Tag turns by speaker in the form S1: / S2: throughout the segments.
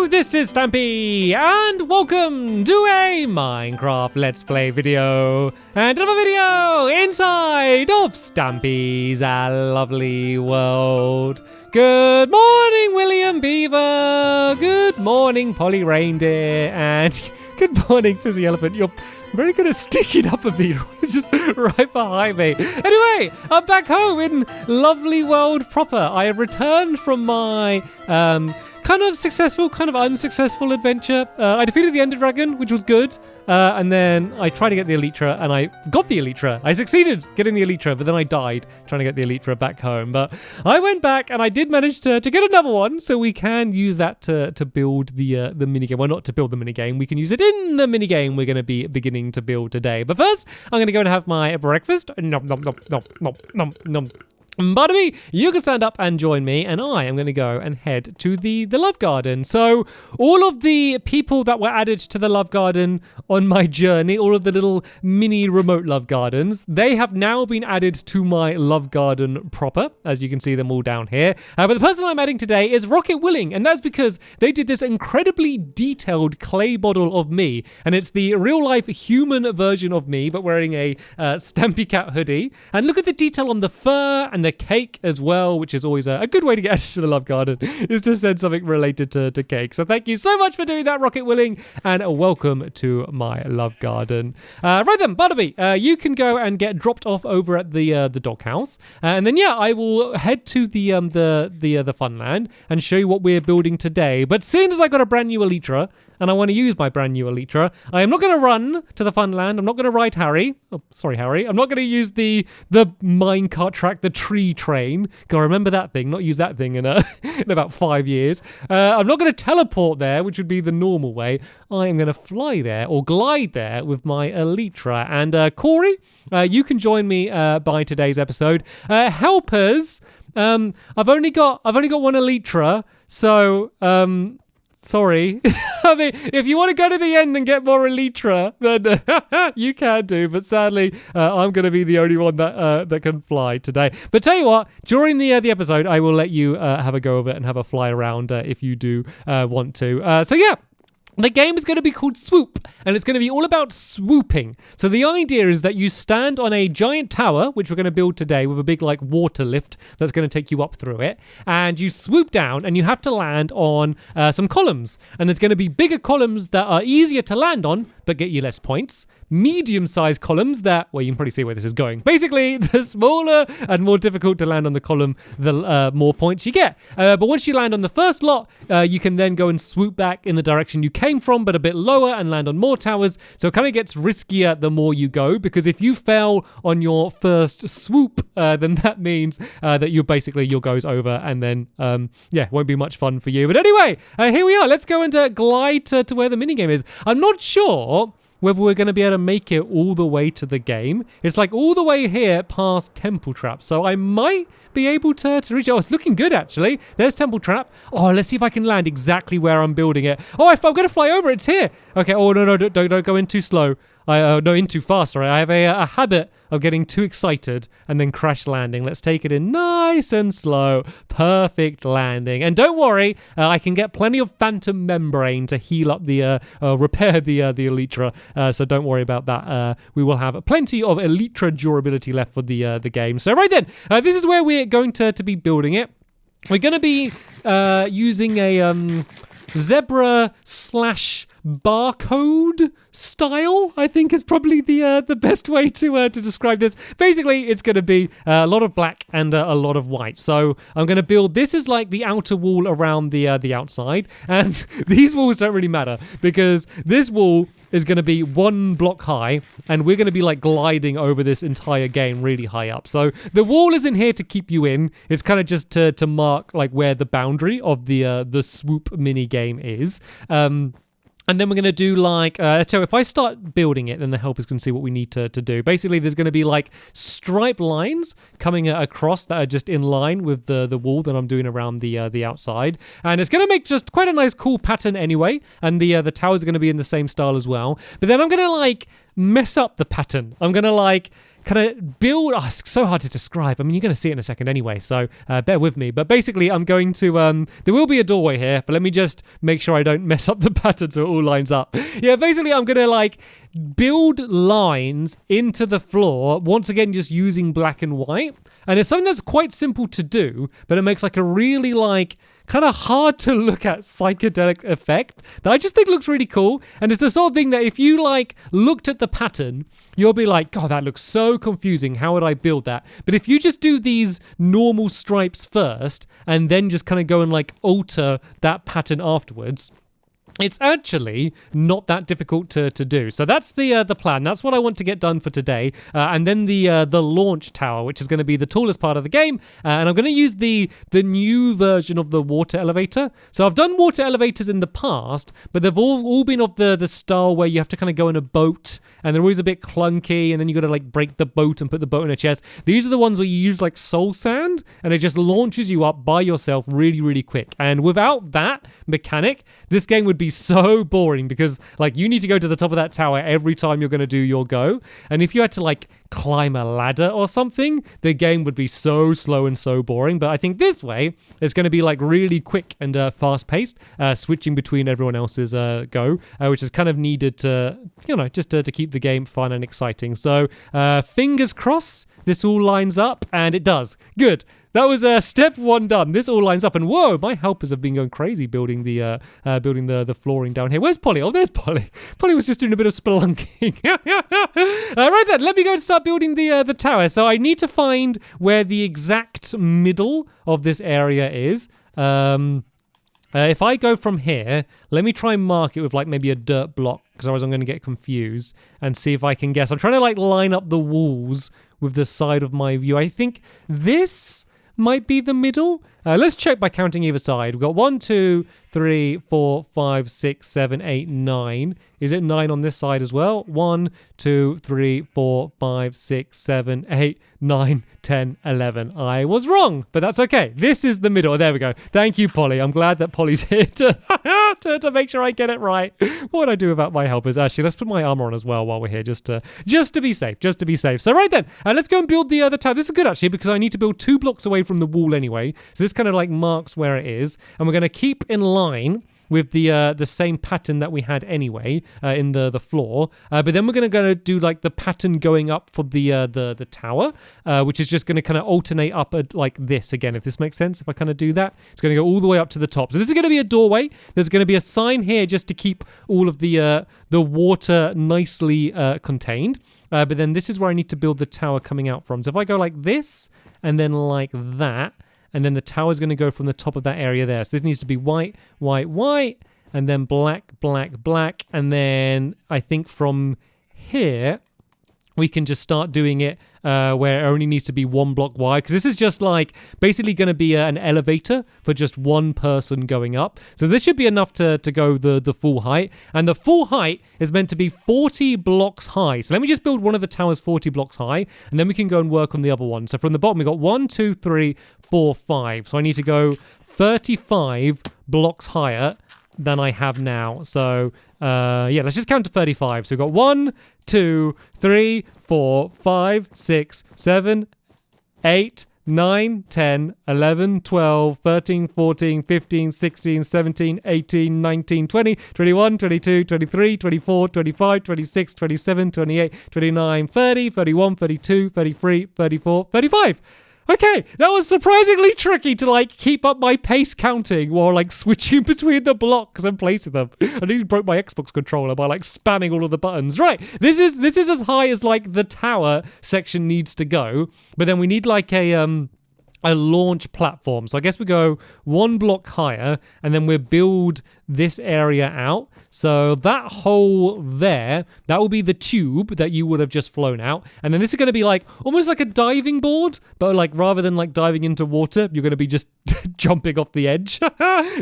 S1: this is Stampy, and welcome to a Minecraft Let's Play video, and another video inside of Stampy's lovely world. Good morning, William Beaver, good morning, Polly Reindeer, and good morning, Fizzy Elephant. You're very good at sticking up a beat. It's just right behind me. Anyway, I'm back home in lovely world proper. I have returned from my kind of successful, kind of unsuccessful adventure. I defeated the Ender Dragon, which was good. And then I tried to get the Elytra, and I got the Elytra. I succeeded getting the Elytra, but then I died trying to get the Elytra back home. But I went back, and I did manage to get another one, so we can use that to build the minigame. Well, not to build the minigame. We can use it in the minigame we're going to be beginning to build today. But first, I'm going to go and have my breakfast. Nom, nom, nom, nom, nom, nom, nom. Barnaby, you can stand up and join me, and I am going to go and head to the Love Garden. So all of the people that were added to the Love Garden on my journey, all of the little mini remote Love Gardens, they have now been added to my Love Garden proper, as you can see them all down here. But the person I'm adding today is Rocket Willing, and that's because they did this incredibly detailed clay model of me, and it's the real-life human version of me, but wearing a Stampy Cat hoodie. And look at the detail on the fur and the cake as well, which is always a good way to get added to the Love Garden, is to send something related to cake. So thank you so much for doing that, Rocket Willing, and welcome to my Love Garden. Right then, Barnaby, you can go and get dropped off over at the doghouse, and then I will head to the Funland and show you what we're building today. But seeing as I got a brand new Elytra, and I want to use my brand new Elytra, I am not going to run to the Funland. I'm not going to ride Harry. Oh, sorry, Harry. I'm not going to use the minecart track, the tree train. Gotta remember that thing. Not use that thing in about 5 years. I'm not going to teleport there, which would be the normal way. I am going to fly there or glide there with my Elytra. And Corey, you can join me by today's episode. Helpers, I've only got one Elytra, so sorry. I mean, if you want to go to the end and get more Elytra, then you can do. But sadly, I'm going to be the only one that can fly today. But tell you what, during the episode, I will let you have a go of it and have a fly around if you do want to. So yeah. The game is going to be called Swoop, and it's going to be all about swooping. So the idea is that you stand on a giant tower, which we're going to build today with a big water lift that's going to take you up through it, and you swoop down and you have to land on some columns. And there's going to be bigger columns that are easier to land on but get you less points. Medium-sized columns that, well, you can probably see where this is going. Basically, the smaller and more difficult to land on the column, the more points you get. But once you land on the first lot, you can then go and swoop back in the direction you came from, but a bit lower, and land on more towers. So it kind of gets riskier the more you go, because if you fail on your first swoop, then that means that your go's over, and then won't be much fun for you. But anyway, here we are. Let's go and glide to where the minigame is. I'm not sure whether we're going to be able to make it all the way to the game. It's all the way here past Temple Trap. So I might be able to reach it. Oh, it's looking good, actually. There's Temple Trap. Oh, let's see if I can land exactly where I'm building it. Oh, if I'm going to fly over, it's here. Okay. Oh, no, don't go in too slow. In too fast, sorry. I have a habit of getting too excited and then crash landing. Let's take it in nice and slow. Perfect landing. And don't worry, I can get plenty of phantom membrane to heal up repair the Elytra. So don't worry about that. We will have plenty of Elytra durability left for the game. So right then, this is where we're going to be building it. We're going to be using a zebra / barcode style, I think, is probably the best way to describe this. Basically, it's going to be a lot of black and a lot of white. So I'm going to build, this is the outer wall around the outside, and these walls don't really matter because this wall is going to be 1 block high, and we're going to be gliding over this entire game really high up. So the wall isn't here to keep you in. It's kind of just to mark where the boundary of the swoop mini game is. And then we're going to do so if I start building it, then the helpers can see what we need to do. Basically, there's going to be striped lines coming across that are just in line with the wall that I'm doing around the outside. And it's going to make just quite a nice cool pattern anyway. And the towers are going to be in the same style as well. But then I'm going to mess up the pattern. I'm going to like kind of build, it's so hard to describe. I mean, you're going to see it in a second anyway, so bear with me. But basically, I'm going to, there will be a doorway here, but let me just make sure I don't mess up the pattern so it all lines up. Yeah, basically, I'm going to like build lines into the floor, once again, just using black and white. And it's something that's quite simple to do, but it makes like a really like kind of hard to look at psychedelic effect that I just think looks really cool. And it's the sort of thing that if you like looked at the pattern, you'll be like, God, that looks so confusing. How would I build that? But if you just do these normal stripes first and then just kind of go and like alter that pattern afterwards, it's actually not that difficult to do. So that's the plan. That's what I want to get done for today. And then the launch tower, which is going to be the tallest part of the game. And I'm going to use the new version of the water elevator. So I've done water elevators in the past, but they've all been of the style where you have to kind of go in a boat and they're always a bit clunky, and then you got to like break the boat and put the boat in a chest. These are the ones where you use like soul sand and it just launches you up by yourself really, really quick. And without that mechanic, this game would be so boring because like you need to go to the top of that tower every time you're going to do your go. And if you had to like climb a ladder or something, the game would be so slow and so boring. But I think this way it's going to be like really quick and fast paced, switching between everyone else's go, which is kind of needed to, just to keep the game fun and exciting. So fingers crossed this all lines up, and it does. Good. That was step one done. This all lines up, and whoa, my helpers have been going crazy building the flooring down here. Where's Polly? Oh, there's Polly. Polly was just doing a bit of spelunking. Right then, let me go and start building the tower. So I need to find where the exact middle of this area is. If I go from here, let me try and mark it with like maybe a dirt block, because otherwise I'm going to get confused, and see if I can guess. I'm trying to like line up the walls with the side of my view. I think this might be the middle. Let's check by counting either side. We've got 1, 2, 3, 4, 5, 6, 7, 8, 9. Is it 9 on this side as well? 1, 2, 3, 4, 5, 6, 7, 8, 9, 10, 11. I was wrong, but that's okay. This is the middle. There we go. Thank you, Polly. I'm glad that Polly's here to make sure I get it right. What would I do about my helpers? Actually, let's put my armor on as well while we're here, just to be safe. Just to be safe. So right then, let's go and build the tower. This is good actually, because I need to build 2 blocks away from the wall anyway. So this kind of like marks where it is, and we're going to keep in line with the same pattern that we had anyway in the floor, but then we're going to do like the pattern going up for the tower, which is just going to kind of alternate up like this again, if this makes sense. If I kind of do that, it's going to go all the way up to the top. So this is going to be a doorway. There's going to be a sign here just to keep all of the water nicely contained, but then this is where I need to build the tower coming out from. So if I go like this and then like that, and then the tower is going to go from the top of that area there. So this needs to be white, white, white, and then black, black, black. And then I think from here, we can just start doing it where it only needs to be 1 block wide. Because this is just like basically going to be an elevator for just one person going up. So this should be enough to go the full height. And the full height is meant to be 40 blocks high. So let me just build one of the towers 40 blocks high, and then we can go and work on the other one. So from the bottom, we've got 1, 2, 3, 4, 5. So I need to go 35 blocks higher than I have now. So yeah, let's just count to 35. So we've got 1, 2, 3, 4, 5, 6, 7, 8, 9, 10, 11, 12, 13, 14, 15, 16, 17, 18, 19, 20, 21, 22, 23, 24, 25, 26, 27, 28, 29, 30, 31, 32, 33, 34, 35. Okay, that was surprisingly tricky to like keep up my pace counting while like switching between the blocks and placing them. I nearly broke my Xbox controller by like spamming all of the buttons. Right, this is as high as like the tower section needs to go, but then we need like a launch platform. So I guess we go 1 block higher, and then we build this area out. So that hole there, that will be the tube that you would have just flown out. And then this is going to be like almost like a diving board, but like rather than like diving into water, you're going to be just jumping off the edge.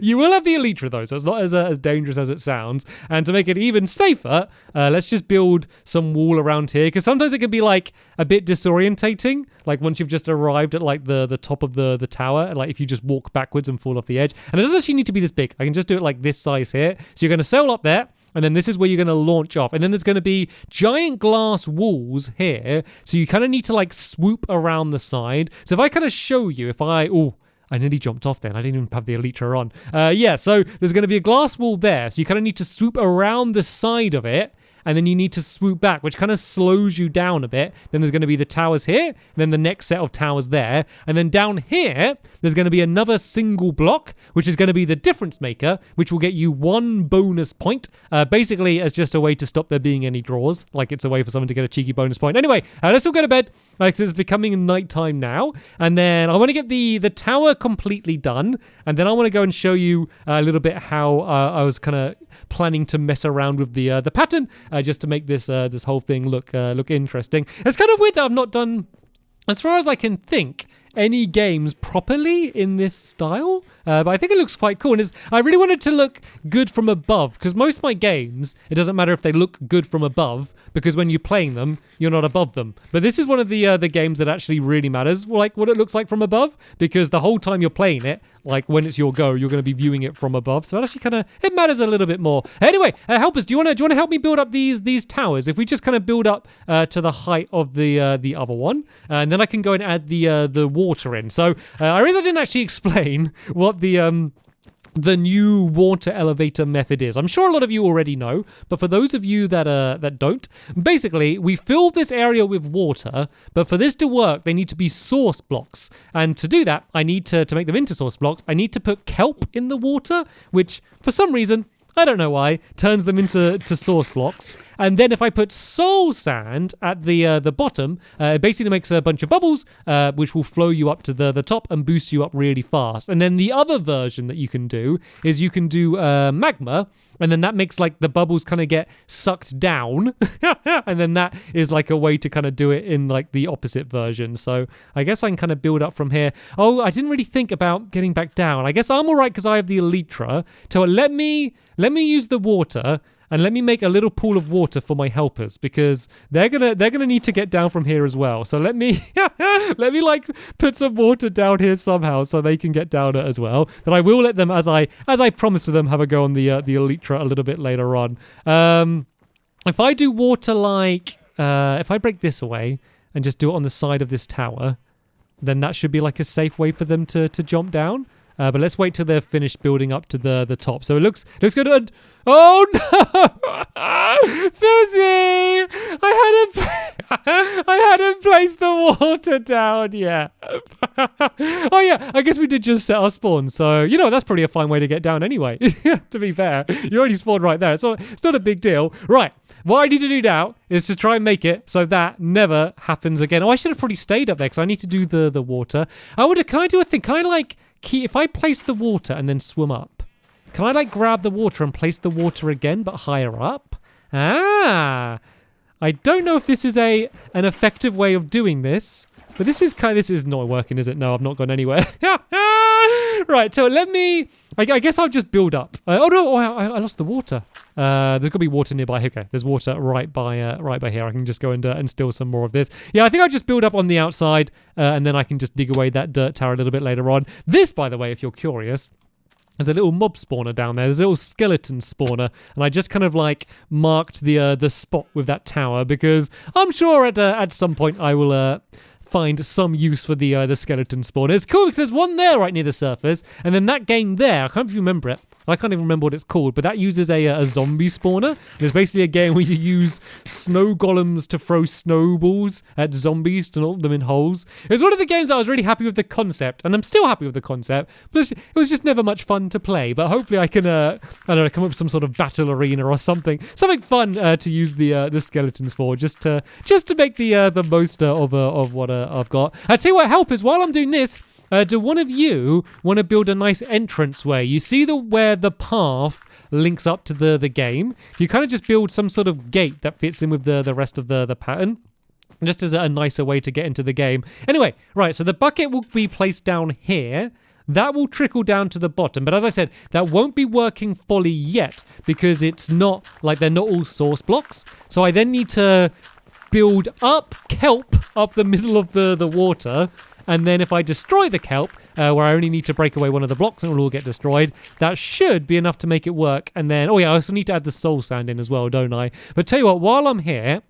S1: You will have the elytra though, so it's not as dangerous as it sounds. And to make it even safer, let's just build some wall around here, because sometimes it can be like a bit disorientating, like once you've just arrived at like the top of the tower, like if you just walk backwards and fall off the edge. And it doesn't actually need to be this big. I can just do it like this size here. So you're going to sail up there, And then this is where you're going to launch off. And then there's going to be giant glass walls here. So you kind of need to like swoop around the side. So if I kind of show you, I nearly jumped off then. I didn't even have the Elytra on. So there's going to be a glass wall there. So you kind of need to swoop around the side of it. And then you need to swoop back, which kind of slows you down a bit. Then there's going to be the towers here, and then the next set of towers there. And then down here, there's going to be another single block, which is going to be the difference maker, which will get you 1 bonus point, basically as just a way to stop there being any draws, like it's a way for someone to get a cheeky bonus point. Anyway, let's all go to bed, because it's becoming nighttime now. And then I want to get the tower completely done, and then I want to go and show you a little bit how I was kind of planning to mess around with the pattern, just to make this whole thing look interesting. It's kind of weird that I've not done, as far as I can think, any games properly in this style, but I think it looks quite cool. And I really want it to look good from above, because most of my games, it doesn't matter if they look good from above, because when you're playing them, you're not above them. But this is one of the games that actually really matters, like what it looks like from above, because the whole time you're playing it, like when it's your go, you're going to be viewing it from above. So it actually it matters a little bit more. Anyway, help us. Do you want to help me build up these towers? If we just kind of build up to the height of the other one, and then I can go and add the water in. So I realize I didn't actually explain what the new water elevator method is. I'm sure a lot of you already know, but for those of you that don't, basically we fill this area with water, but for this to work, they need to be source blocks. And to do that, I need to make them into source blocks, I need to put kelp in the water, which for some reason, I don't know why, turns them into source blocks. And then if I put soul sand at the bottom, it basically makes a bunch of bubbles, which will flow you up to the top and boost you up really fast. And then the other version that you can do is you can do magma, and then that makes like the bubbles kind of get sucked down. And then that is like a way to kind of do it in like the opposite version. So I guess I can kind of build up from here. Oh, I didn't really think about getting back down. I guess I'm all right because I have the Elytra. So let me use the water, and let me make a little pool of water for my helpers, because they're gonna need to get down from here as well. So let me like put some water down here somehow so they can get down it as well. But I will let them, as I promised to them, have a go on the Elytra a little bit later on. If I do water like if I break this away and just do it on the side of this tower, then that should be like a safe way for them to jump down. But let's wait till they're finished building up to the top. So it looks good. Oh no, Fizzy! I hadn't placed the water down yet. Oh yeah, I guess we did just set our spawn. So that's probably a fine way to get down anyway. To be fair, you already spawned right there. It's not a big deal, right? What I need to do now is to try and make it so that never happens again. Oh, I should have probably stayed up there because I need to do the water. Can I do a thing? Can I like if I place the water and then swim up, can I like grab the water and place the water again but higher up? I don't know if this is an effective way of doing this, but this is not working, is it? No, I've not gone anywhere. Right, so I guess I'll just build up. I lost the water. There's got to be water nearby. Okay, there's water right by here. I can just go and steal some more of this. Yeah, I think I'll just build up on the outside, and then I can just dig away that dirt tower a little bit later on. This, by the way, if you're curious, there's a little mob spawner down there. There's a little skeleton spawner, and I just kind of like marked the spot with that tower because I'm sure at some point I will find some use for the skeleton spawner. It's cool because there's one there right near the surface, and then that game there, I can't remember if you remember it. I can't even remember what it's called, but that uses a zombie spawner. It's basically a game where you use snow golems to throw snowballs at zombies to knock them in holes. It was one of the games I was really happy with the concept, and I'm still happy with the concept, but it was just never much fun to play. But hopefully I can, come up with some sort of battle arena or something fun to use the skeletons for, just to make the most of what I've got. I tell you what, help is while I'm doing this. Do one of you want to build a nice entranceway? You see where the path links up to the game? You kind of just build some sort of gate that fits in with the rest of the pattern, just as a nicer way to get into the game. Anyway, right, so the bucket will be placed down here. That will trickle down to the bottom. But as I said, that won't be working fully yet because it's not, like they're not all source blocks. So I then need to build up kelp up the middle of the water. And then if I destroy the kelp, where I only need to break away one of the blocks and it will all get destroyed. That should be enough to make it work. And then, oh yeah, I also need to add the soul sand in as well, don't I? But tell you what, while I'm here,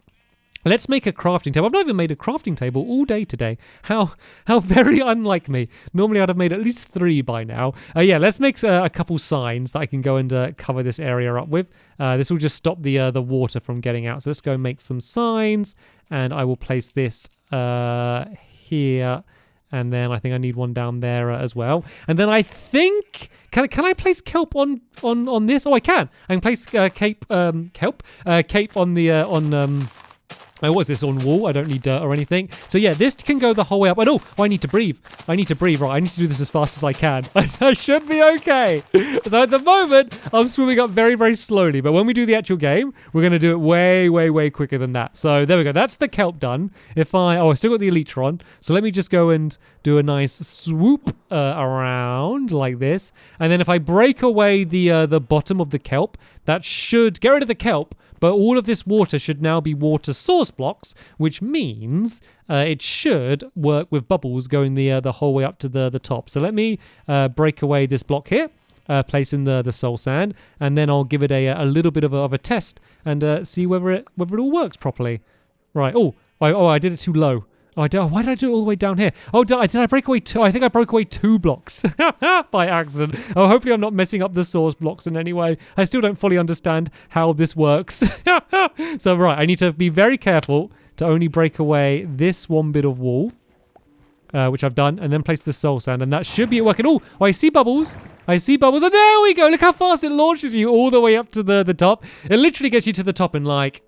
S1: let's make a crafting table. I've not even made a crafting table all day today. How very unlike me. Normally I'd have made at least 3 by now. Yeah, let's make a couple signs that I can go and cover this area up with. This will just stop the water from getting out. So let's go and make some signs. And I will place this here. And then I think I need one down there as well. And then I think... Can I place kelp on this? Oh, I can. I can place cape on the... what is this on wall? I don't need dirt or anything. So yeah, this can go the whole way up. And I need to breathe. Right, I need to do this as fast as I can. I should be okay. So at the moment, I'm swimming up very, very slowly. But when we do the actual game, we're going to do it way, way, way quicker than that. So there we go. That's the kelp done. I still got the elytra on. So let me just go and do a nice swoop around like this. And then if I break away the bottom of the kelp, that should get rid of the kelp. But all of this water should now be water source blocks, which means it should work with bubbles going the whole way up to the top. So let me break away this block here, place in the soul sand, and then I'll give it a little bit of a test and see whether it all works properly. Right. I did it too low. Why did I do it all the way down here? Oh, did I break away 2? I think I broke away 2 blocks by accident. Oh, hopefully I'm not messing up the source blocks in any way. I still don't fully understand how this works. So, right, I need to be very careful to only break away this one bit of wall, which I've done, and then place the soul sand, and that should be it working. Oh, I see bubbles. And there we go. Look how fast it launches you all the way up to the top. It literally gets you to the top in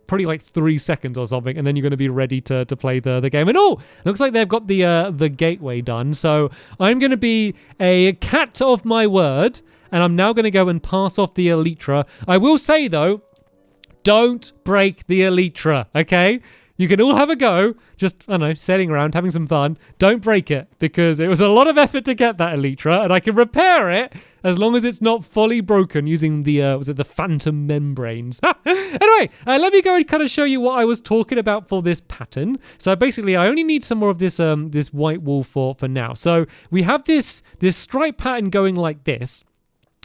S1: probably 3 seconds or something, and then you're going to be ready to play the game. And looks like they've got the gateway done. So I'm going to be a cat of my word, and I'm now going to go and pass off the elytra. I will say though, don't break the elytra, okay? You can all have a go, just, I don't know, sailing around, having some fun. Don't break it, because it was a lot of effort to get that elytra, and I can repair it as long as it's not fully broken using the phantom membranes. Anyway, let me go and kind of show you what I was talking about for this pattern. So basically, I only need some more of this this white wool for now. So we have this stripe pattern going like this.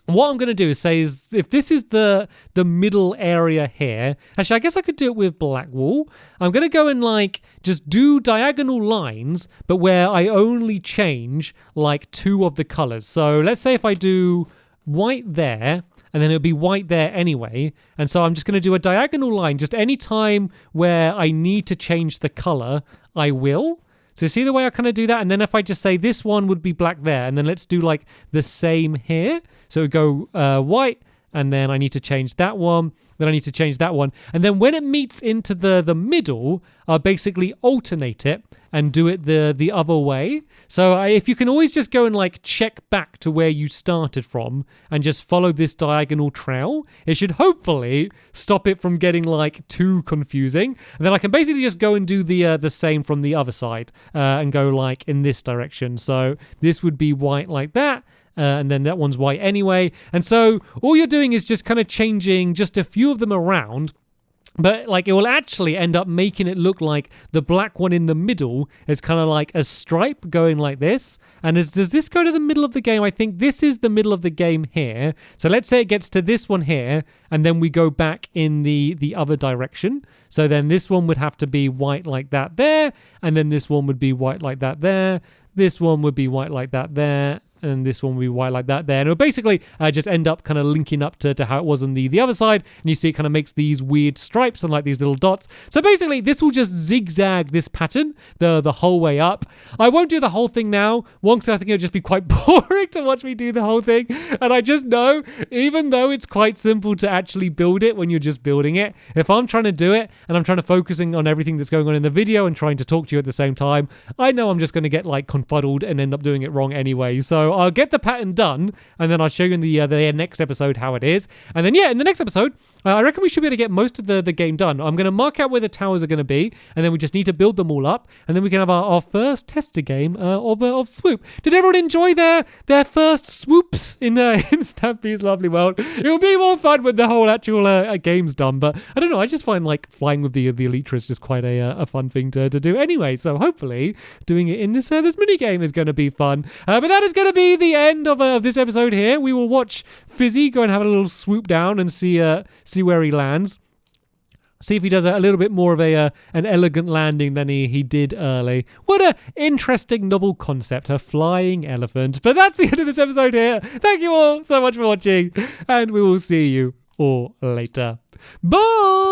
S1: What I'm going to do is if this is the middle area here, actually I guess I could do it with black wool. I'm going to go and just do diagonal lines, but where I only change 2 of the colors. So let's say if I do white there, and then it'll be white there anyway. And so I'm just going to do a diagonal line. Just any time where I need to change the color, I will. So see the way I kind of do that? And then if I just say this one would be black there, and then let's do the same here. So it would go white, and then I need to change that one, then I need to change that one. And then when it meets into the middle, I'll basically alternate it and do it the other way. So if you can always just go and check back to where you started from and just follow this diagonal trail, it should hopefully stop it from getting too confusing. And then I can basically just go and do the same from the other side and go in this direction. So this would be white like that. And then that one's white anyway. And so all you're doing is just kind of changing just a few of them around. But it will actually end up making it look like the black one in the middle is kind of like a stripe going like this. And does this go to the middle of the game? I think this is the middle of the game here. So let's say it gets to this one here, and then we go back in the other direction. So then this one would have to be white like that there, and then this one would be white like that there. This one would be white like that there. And this one will be white like that there. And it'll basically just end up kind of linking up to how it was on the other side. And you see it kind of makes these weird stripes and these little dots. So basically, this will just zigzag this pattern the whole way up. I won't do the whole thing now. One, because I think it'll just be quite boring to watch me do the whole thing. And I just know, even though it's quite simple to actually build it when you're just building it, if I'm trying to do it and I'm trying to focusing on everything that's going on in the video and trying to talk to you at the same time, I know I'm just going to get confuddled and end up doing it wrong anyway. So So I'll get the pattern done, and then I'll show you in the next episode how it is. And then, in the next episode, I reckon we should be able to get most of the game done. I'm going to mark out where the towers are going to be, and then we just need to build them all up, and then we can have our first tester game of Swoop. Did everyone enjoy their first swoops in Stampy's lovely world? It'll be more fun when the whole actual game's done, but I don't know, I just find like flying with the Elytra is just quite a fun thing to do anyway, so hopefully doing it in this mini game is going to be fun. But that is going to be the end of this episode here. We will watch Fizzy go and have a little swoop down and see where he lands. See if he does a little bit more of an elegant landing than he did early. What a interesting novel concept, a flying elephant. But that's the end of this episode here. Thank you all so much for watching, and we will see you all later. Bye!